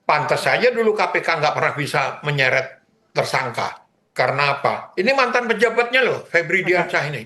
Pantas saja dulu KPK nggak pernah bisa menyeret tersangka. Karena apa? Ini mantan pejabatnya loh, Febri Oke, Diansyah ini.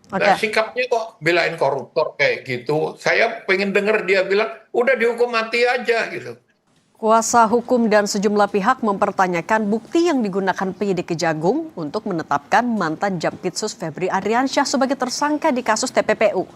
Nah, oke. sikapnya kok belain koruptor kayak gitu. Saya pengen denger dia bilang, udah dihukum mati aja gitu. Kuasa hukum dan sejumlah pihak mempertanyakan bukti yang digunakan penyidik Kejagung untuk menetapkan mantan Jampitsus Febri Ardiansyah sebagai tersangka di kasus TPPU.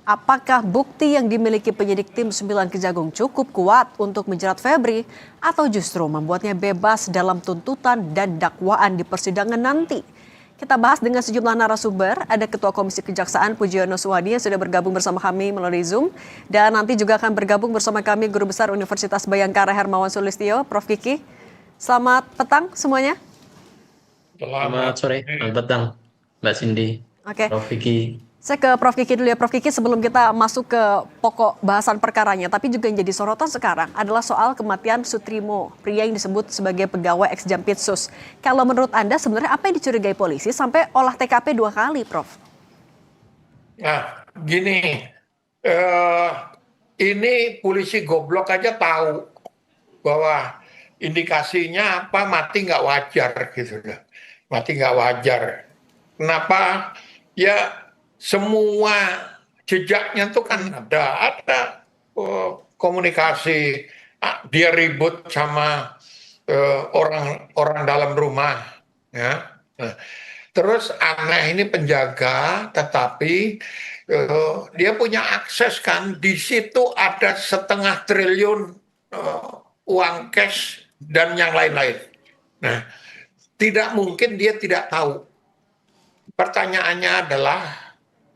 Apakah bukti yang dimiliki penyidik tim 9 Kejagung cukup kuat untuk menjerat Febri atau justru membuatnya bebas dalam tuntutan dan dakwaan di persidangan nanti? Kita bahas dengan sejumlah narasumber. Ada Ketua Komisi Kejaksaan Pujiono Suwadi yang sudah bergabung bersama kami melalui Zoom. Dan nanti juga akan bergabung bersama kami Guru Besar Universitas Bayangkara Hermawan Sulistyo, Prof. Kiki. Selamat petang semuanya. Selamat Selamat sore, selamat petang, Mbak Cindy, Oke, Prof. Vicky. saya ke Prof. Kiki dulu ya. Prof. Kiki, sebelum kita masuk ke pokok bahasan perkaranya, tapi juga yang jadi sorotan sekarang adalah soal kematian Sutrimo, pria yang disebut sebagai pegawai ex Jampitsus. Kalau menurut Anda sebenarnya apa yang dicurigai polisi sampai olah TKP 2 kali, Prof? Nah, gini, eh, ini polisi goblok aja tahu bahwa indikasinya apa mati nggak wajar gitu loh. Mati nggak wajar. Kenapa? Ya semua jejaknya tuh kan ada komunikasi. Dia ribut sama orang dalam rumah, ya. Nah, terus aneh ini penjaga, tetapi dia punya akses kan. Di situ ada 1,5 triliun eh, uang cash dan yang lain-lain. Nah, tidak mungkin dia tidak tahu. Pertanyaannya adalah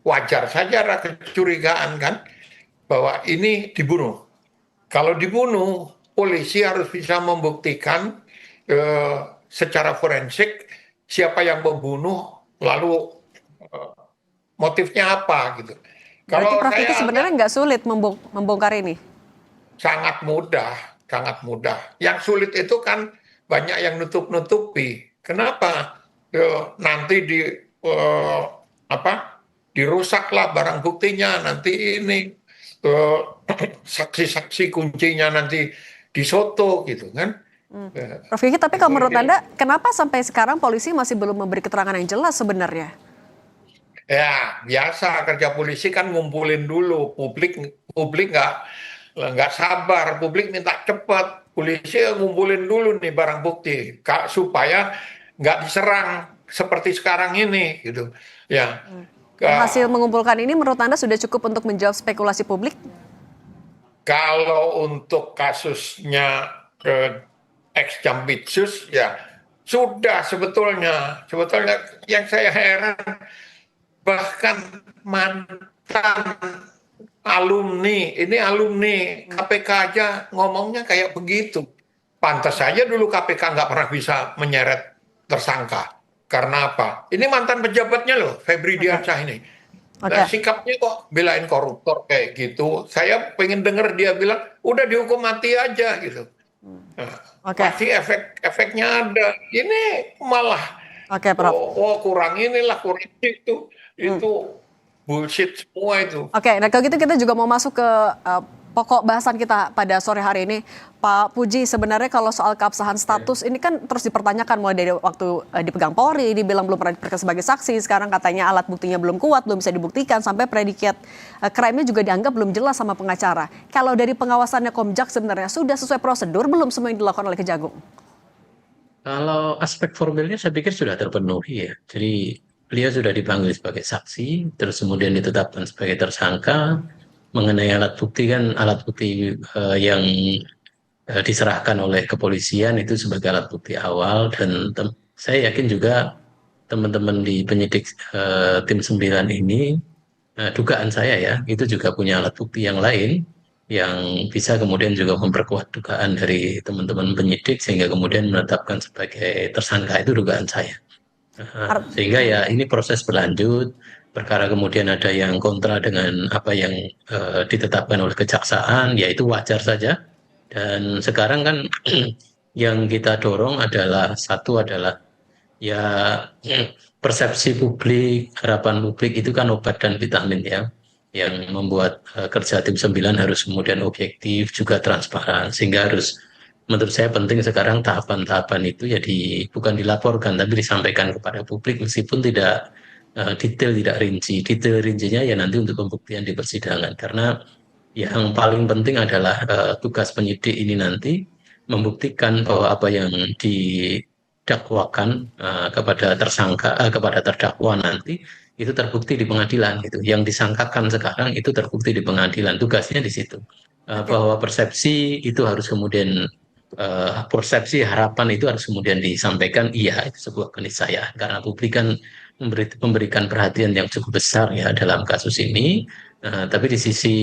wajar saja ada kecurigaan kan bahwa ini dibunuh. Kalau dibunuh, polisi harus bisa membuktikan eh, secara forensik siapa yang membunuh, lalu eh, motifnya apa gitu. Berarti Kalau Prof. Kiki saya sebenarnya lihat nggak sulit membongkar ini. sangat mudah, sangat mudah. Yang sulit itu kan banyak yang nutup-nutupi. Kenapa? Nanti eh, apa? Dirusaklah barang buktinya. Nanti ini eh, saksi-saksi kuncinya nanti disoto gitu kan? Prof. Kiki, tapi kalau menurut Itu Anda, kenapa sampai sekarang polisi masih belum memberi keterangan yang jelas sebenarnya? ya biasa kerja polisi kan ngumpulin dulu. Publik nggak sabar. Publik minta cepat. Polisi ngumpulin dulu nih barang bukti, supaya nggak diserang seperti sekarang ini gitu. Ya, Dan hasil Ka- mengumpulkan ini menurut Anda sudah cukup untuk menjawab spekulasi publik? kalau untuk kasusnya ex Jampitsus ya sudah sebetulnya. Sebetulnya yang saya heran bahkan mantan alumni, ini alumni KPK aja ngomongnya kayak begitu. Pantas saja dulu KPK nggak pernah bisa menyeret tersangka. Karena apa? Ini mantan pejabatnya loh, Febri Oke, Diansyah ini. Nah, oke, sikapnya kok belain koruptor kayak gitu. Saya pengen denger dia bilang, udah dihukum mati aja gitu. Nah, oke, pasti efeknya ada. Ini malah, oke, Prof. kurang inilah, kurang itu. Itu bullshit semua itu. Oke, nah kalau gitu kita juga mau masuk ke pokok bahasan kita pada sore hari ini. Pak Puji, sebenarnya kalau soal keabsahan status ini kan terus dipertanyakan mulai dari waktu dipegang Polri, dibilang belum pernah diperiksa sebagai saksi, sekarang katanya alat buktinya belum kuat, belum bisa dibuktikan, sampai predikat crime-nya juga dianggap belum jelas sama pengacara. Kalau dari pengawasannya Komjak sebenarnya sudah sesuai prosedur belum semua yang dilakukan oleh Kejagung? Kalau aspek formilnya saya pikir sudah terpenuhi ya. Jadi beliau sudah dipanggil sebagai saksi, terus kemudian ditetapkan sebagai tersangka. Mengenai alat bukti kan alat bukti yang diserahkan oleh kepolisian itu sebagai alat bukti awal dan saya yakin juga teman-teman di penyidik tim 9 ini dugaan saya ya, itu juga punya alat bukti yang lain yang bisa kemudian juga memperkuat dugaan dari teman-teman penyidik sehingga kemudian menetapkan sebagai tersangka itu dugaan saya. Sehingga ya ini proses berlanjut, perkara kemudian ada yang kontra dengan apa yang ditetapkan oleh kejaksaan, ya itu wajar saja. Dan sekarang kan yang kita dorong adalah satu adalah ya persepsi publik, harapan publik itu kan obat dan vitamin ya, yang membuat kerja tim 9 harus kemudian objektif juga transparan sehingga harus menurut saya penting sekarang tahapan-tahapan itu ya bukan dilaporkan tapi disampaikan kepada publik meskipun tidak detail, tidak rinci. Detail rincinya ya nanti untuk pembuktian di persidangan karena yang paling penting adalah tugas penyidik ini nanti membuktikan bahwa apa yang didakwakan kepada tersangka, kepada terdakwa nanti itu terbukti di pengadilan gitu. Yang disangkakan sekarang itu terbukti di pengadilan. Tugasnya di situ. Oke. Bahwa persepsi itu harus kemudian persepsi harapan itu harus kemudian disampaikan. Iya, itu sebuah keniscayaan karena publik kan memberikan perhatian yang cukup besar ya dalam kasus ini. Tapi di sisi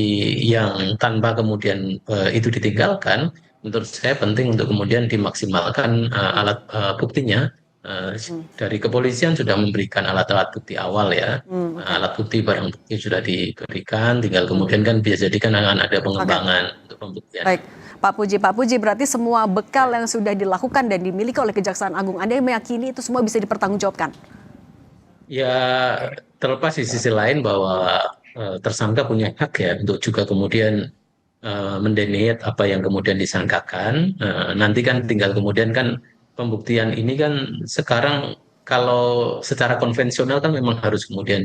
yang tanpa kemudian itu ditinggalkan, menurut saya penting untuk kemudian dimaksimalkan alat buktinya. Dari kepolisian sudah memberikan alat-alat bukti awal ya. Oke. Alat bukti barang bukti sudah diberikan, tinggal kemudian kan bisa jadi kan akan ada Oke. pengembangan untuk pembuktian. Baik, Pak Puji berarti semua bekal yang sudah dilakukan dan dimiliki oleh Kejaksaan Agung, Anda meyakini itu semua bisa dipertanggungjawabkan? Ya, terlepas di sisi lain bahwa tersangka punya hak ya untuk juga kemudian mendeniat apa yang kemudian disangkakan. Nanti kan tinggal kemudian kan pembuktian ini kan sekarang kalau secara konvensional kan memang harus kemudian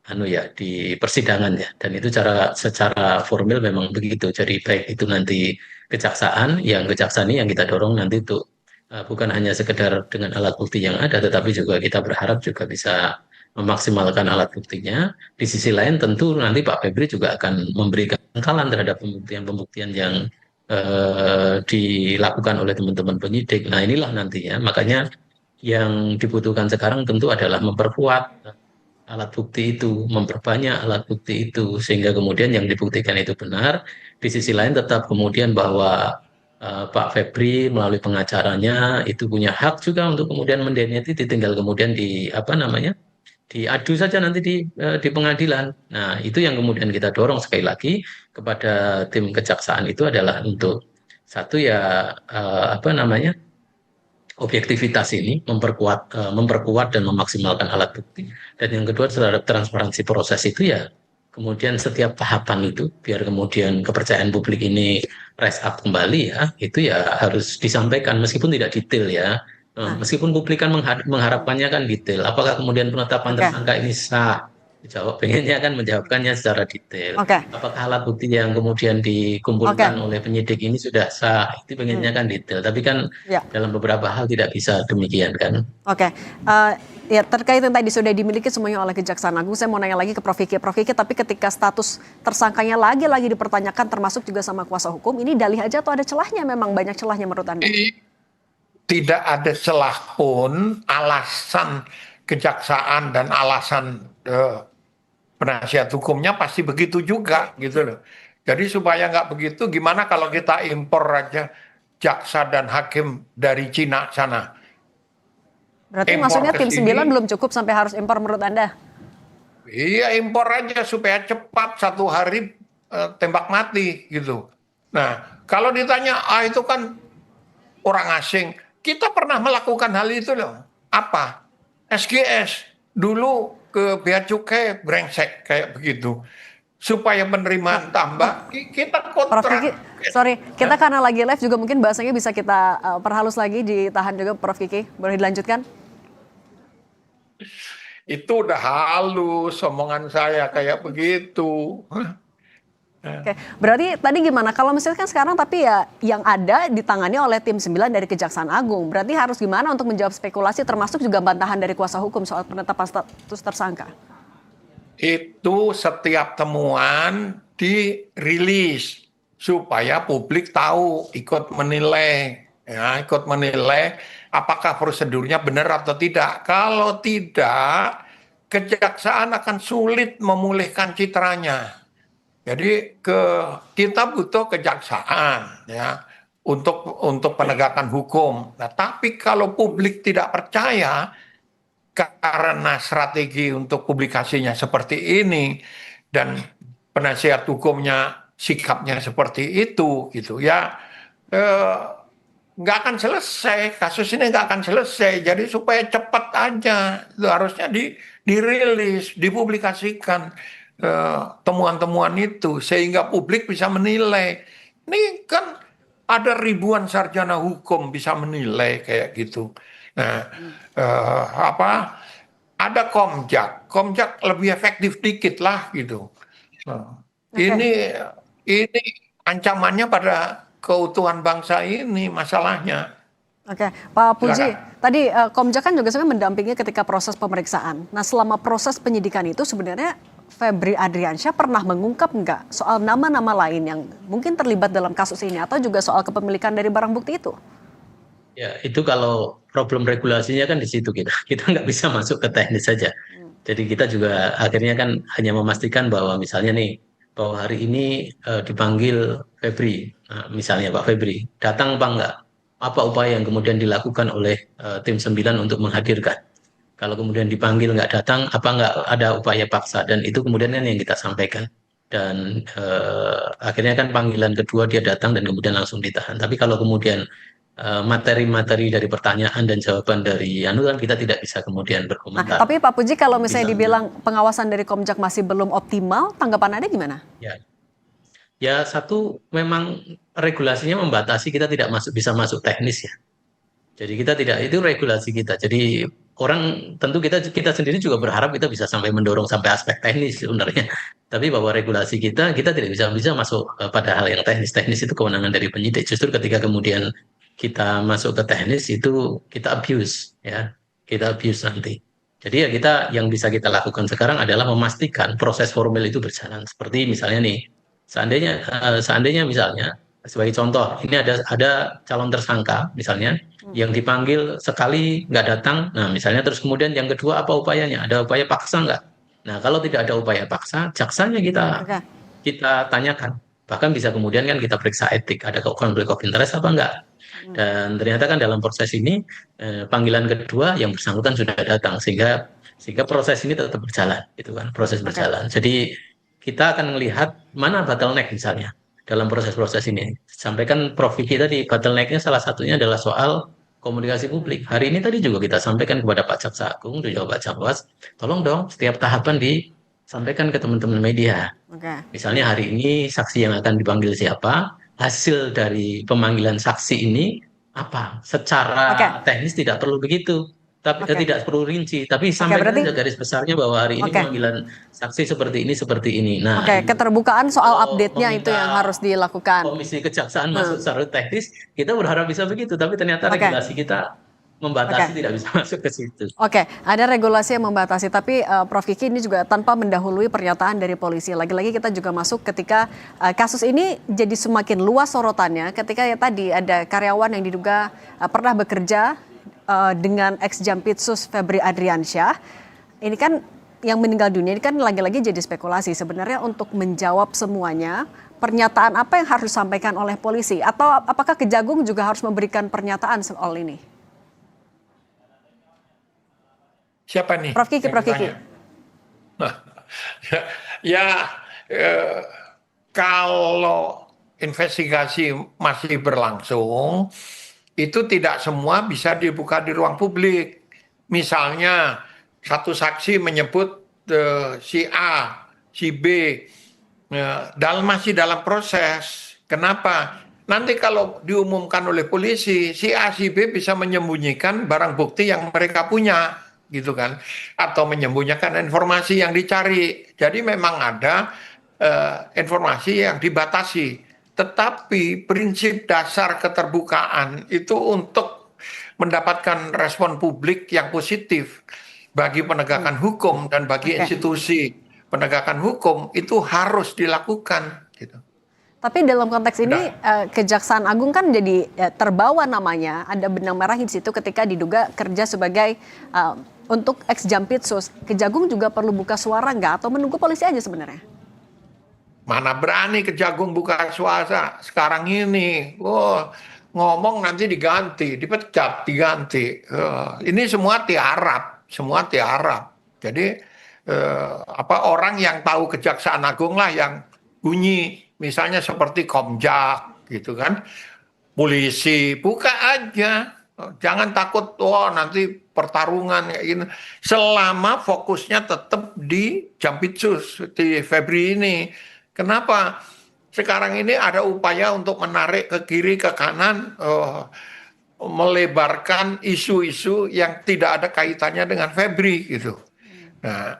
anu ya di persidangan ya dan itu secara formil memang begitu. Jadi baik itu nanti kejaksaan ini yang kita dorong nanti untuk bukan hanya sekedar dengan alat bukti yang ada, tetapi juga kita berharap juga bisa memaksimalkan alat buktinya. Di sisi lain tentu nanti Pak Febri juga akan memberikan pengkalan terhadap pembuktian-pembuktian yang dilakukan oleh teman-teman penyidik. Nah inilah nantinya, makanya yang dibutuhkan sekarang tentu adalah memperkuat alat bukti itu, memperbanyak alat bukti itu, sehingga kemudian yang dibuktikan itu benar. Di sisi lain tetap kemudian bahwa Pak Febri melalui pengacaranya itu punya hak juga untuk kemudian mendeniati, tinggal kemudian di apa namanya diadu saja nanti di pengadilan. Nah itu yang kemudian kita dorong sekali lagi kepada tim kejaksaan itu adalah untuk satu ya apa namanya objektivitas ini memperkuat dan memaksimalkan alat bukti. Dan yang kedua terhadap transparansi proses itu ya kemudian setiap tahapan itu biar kemudian kepercayaan publik ini rise up kembali ya itu ya harus disampaikan meskipun tidak detail ya. Nah, Meskipun publik kan mengharapkannya kan detail. Apakah kemudian penetapan oke, tersangka ini sah? Dijawab, pengennya kan menjawabkannya secara detail. oke, Apakah alat bukti yang kemudian oke, dikumpulkan oleh penyidik ini sudah sah? Itu pengennya kan detail. Tapi kan ya, dalam beberapa hal tidak bisa demikian kan. oke. Ya terkait yang tadi sudah dimiliki semuanya oleh Kejaksaan Agung, saya mau nanya lagi ke Prof. Kiki. Prof. Kiki, tapi ketika status tersangkanya lagi-lagi dipertanyakan, termasuk juga sama kuasa hukum, ini dalih aja atau ada celahnya? Memang banyak celahnya menurut Anda? Tidak ada celah pun alasan kejaksaan dan alasan penasihat hukumnya pasti begitu juga gitu loh. Jadi supaya nggak begitu, gimana kalau kita impor aja jaksa dan hakim dari Cina sana? Berarti Impor maksudnya ke tim 9 sini, belum cukup sampai harus impor menurut Anda? iya impor aja supaya cepat 1 hari tembak mati gitu. Nah, kalau ditanya, itu kan orang asing, kita pernah melakukan hal itu loh. Apa? SGS dulu ke bea cukai brengsek kayak begitu. Supaya penerimaan tambah, kita Prof. Kiki, kontrak. sorry, kita karena lagi live juga mungkin bahasanya bisa kita perhalus lagi, ditahan juga Prof. Kiki. Boleh dilanjutkan? Itu udah halus omongan saya kayak begitu. Oke, berarti tadi gimana? Kalau misalnya kan sekarang tapi ya yang ada ditangani oleh tim 9 dari Kejaksaan Agung. Berarti harus gimana untuk menjawab spekulasi termasuk juga bantahan dari kuasa hukum soal penetapan status tersangka? Itu setiap temuan dirilis supaya publik tahu, ikut menilai, ya, ikut menilai apakah prosedurnya benar atau tidak. Kalau tidak, kejaksaan akan sulit memulihkan citranya. Jadi kita butuh kejaksaan ya untuk penegakan hukum. Nah, tapi kalau publik tidak percaya karena strategi untuk publikasinya seperti ini dan penasihat hukumnya sikapnya seperti itu gitu ya nggak akan selesai, kasus ini nggak akan selesai. Jadi supaya cepat aja itu harusnya dirilis, dipublikasikan temuan-temuan itu sehingga publik bisa menilai. Ini kan ada ribuan sarjana hukum bisa menilai kayak gitu. Nah, apa? Ada Komjak lebih efektif dikit lah gitu. Nah, Oke. ini ancamannya pada keutuhan bangsa ini masalahnya. Oke, Pak Puji, Silakan. tadi Komjak kan juga sebenarnya mendampingi ketika proses pemeriksaan. Nah, selama proses penyidikan itu sebenarnya Febri Adriansyah pernah mengungkap nggak soal nama-nama lain yang mungkin terlibat dalam kasus ini atau juga soal kepemilikan dari barang bukti itu? Ya, itu kalau problem regulasinya kan di situ kita. Kita nggak bisa masuk ke teknis saja. Jadi kita juga akhirnya kan hanya memastikan bahwa misalnya nih, bahwa hari ini dipanggil Febri, nah, misalnya Pak Febri, datang apa enggak? Apa upaya yang kemudian dilakukan oleh tim 9 untuk menghadirkan? Kalau kemudian dipanggil nggak datang, apa nggak ada upaya paksa? Dan itu kemudian kan yang kita sampaikan. Dan akhirnya kan panggilan kedua dia datang dan kemudian langsung ditahan. Tapi kalau kemudian materi-materi dari pertanyaan dan jawaban dari anu kan kita tidak bisa kemudian Nah, berkomentar. tapi Pak Puji kalau misalnya Misalnya, dibilang pengawasan dari Komjak masih belum optimal, tanggapan Anda gimana? ya, ya satu memang regulasinya membatasi kita tidak bisa masuk teknis ya. Jadi kita tidak itu regulasi kita. Jadi orang tentu kita sendiri juga berharap kita bisa sampai mendorong sampai aspek teknis sebenarnya. Tapi bahwa regulasi kita tidak bisa masuk pada hal yang teknis. Teknis itu kewenangan dari penyidik. Justru ketika kemudian kita masuk ke teknis itu kita abuse ya. Kita abuse nanti. Jadi ya kita yang bisa kita lakukan sekarang adalah memastikan proses formal itu berjalan. Seperti misalnya nih, seandainya misalnya sebagai contoh, ini ada calon tersangka misalnya yang dipanggil sekali nggak datang. Nah, misalnya terus kemudian yang kedua apa upayanya? Ada upaya paksa nggak? Nah, kalau tidak ada upaya paksa, jaksanya kita Oke, kita tanyakan. Bahkan bisa kemudian kan kita periksa etik, ada konflik of interest apa enggak. Dan ternyata kan dalam proses ini panggilan kedua yang bersangkutan sudah datang sehingga sehingga proses ini tetap berjalan gitu kan, proses oke. berjalan. Jadi kita akan melihat mana bottleneck misalnya dalam proses-proses ini. Sampaikan Prof. Vicky tadi bottlenecknya salah satunya adalah soal komunikasi publik. Hari ini tadi juga kita sampaikan kepada Pak Jaksa Agung, juga Pak Jakwas, tolong dong setiap tahapan disampaikan ke teman-teman media. Oke. Misalnya hari ini saksi yang akan dipanggil siapa, hasil dari pemanggilan saksi ini apa? Oke, Secara teknis tidak perlu begitu, tapi oke. tidak perlu rinci, tapi Oke, sampaikan berarti saja garis besarnya bahwa hari ini oke. pemanggilan saksi seperti ini, seperti ini. Nah, Oke, keterbukaan soal kalau update-nya itu yang meminta harus dilakukan. komisi kejaksaan masuk Hmm, secara teknis, kita berharap bisa begitu, tapi ternyata oke, regulasi kita membatasi oke. tidak bisa masuk ke situ. Oke, ada regulasi yang membatasi, tapi Prof. Kiki ini juga tanpa mendahului pernyataan dari polisi. Lagi-lagi kita juga masuk ketika kasus ini jadi semakin luas sorotannya ketika ya tadi ada karyawan yang diduga pernah bekerja dengan ex Jampitsus Febri Adriansyah. Ini kan yang meninggal dunia ini kan lagi-lagi jadi spekulasi. Sebenarnya untuk menjawab semuanya, pernyataan apa yang harus disampaikan oleh polisi? Atau apakah Kejagung juga harus memberikan pernyataan soal ini? Siapa nih Prof. Kiki, yang Prof. Kiki. ditanya? Ya, eh, kalau investigasi masih berlangsung, itu tidak semua bisa dibuka di ruang publik. Misalnya, satu saksi menyebut si A, si B, masih dalam proses. Kenapa? Nanti kalau diumumkan oleh polisi, si A, si B bisa menyembunyikan barang bukti yang mereka punya, gitu kan? Atau menyembunyikan informasi yang dicari. Jadi memang ada informasi yang dibatasi. Tetapi prinsip dasar keterbukaan itu untuk mendapatkan respon publik yang positif bagi penegakan hukum dan bagi Oke. institusi penegakan hukum itu harus dilakukan gitu. Tapi dalam konteks ini Nah, Kejaksaan Agung kan jadi terbawa namanya, ada benang merah di situ ketika diduga kerja sebagai untuk ex Jampitsus. Kejagung juga perlu buka suara nggak atau menunggu polisi aja sebenarnya? mana berani Kejagung buka suara sekarang ini. Oh, ngomong nanti diganti, dipecat, diganti. Ini semua tiarap, semua tiarap. Jadi apa orang yang tahu Kejaksaan Agung lah yang bunyi, misalnya seperti Komjak gitu kan, polisi buka aja. Jangan takut, oh nanti pertarungan kayak gini. Selama fokusnya tetap di Jampitsus, di Febri ini. Kenapa? sekarang ini ada upaya untuk menarik ke kiri ke kanan, melebarkan isu-isu yang tidak ada kaitannya dengan Febri gitu. Nah,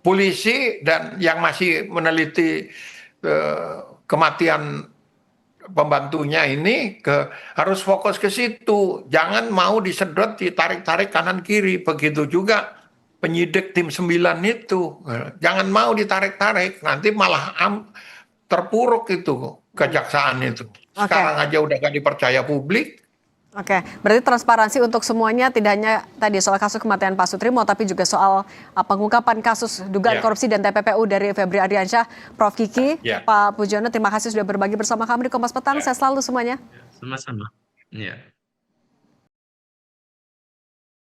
polisi dan yang masih meneliti kematian pembantunya ini harus fokus ke situ, jangan mau disedot, ditarik-tarik kanan kiri. Begitu juga penyidik tim 9 itu, jangan mau ditarik-tarik, nanti malah terpuruk itu kejaksaan itu. Sekarang aja udah gak dipercaya publik. Oke, berarti transparansi untuk semuanya, tidak hanya tadi soal kasus kematian Pak Sutrimo, tapi juga soal pengungkapan kasus dugaan korupsi dan TPPU dari Febri Ardiansyah. Prof Kiki, Pak Pujono, terima kasih sudah berbagi bersama kami di Kompas Petang. Saya selalu semuanya. Sama-sama. Ya.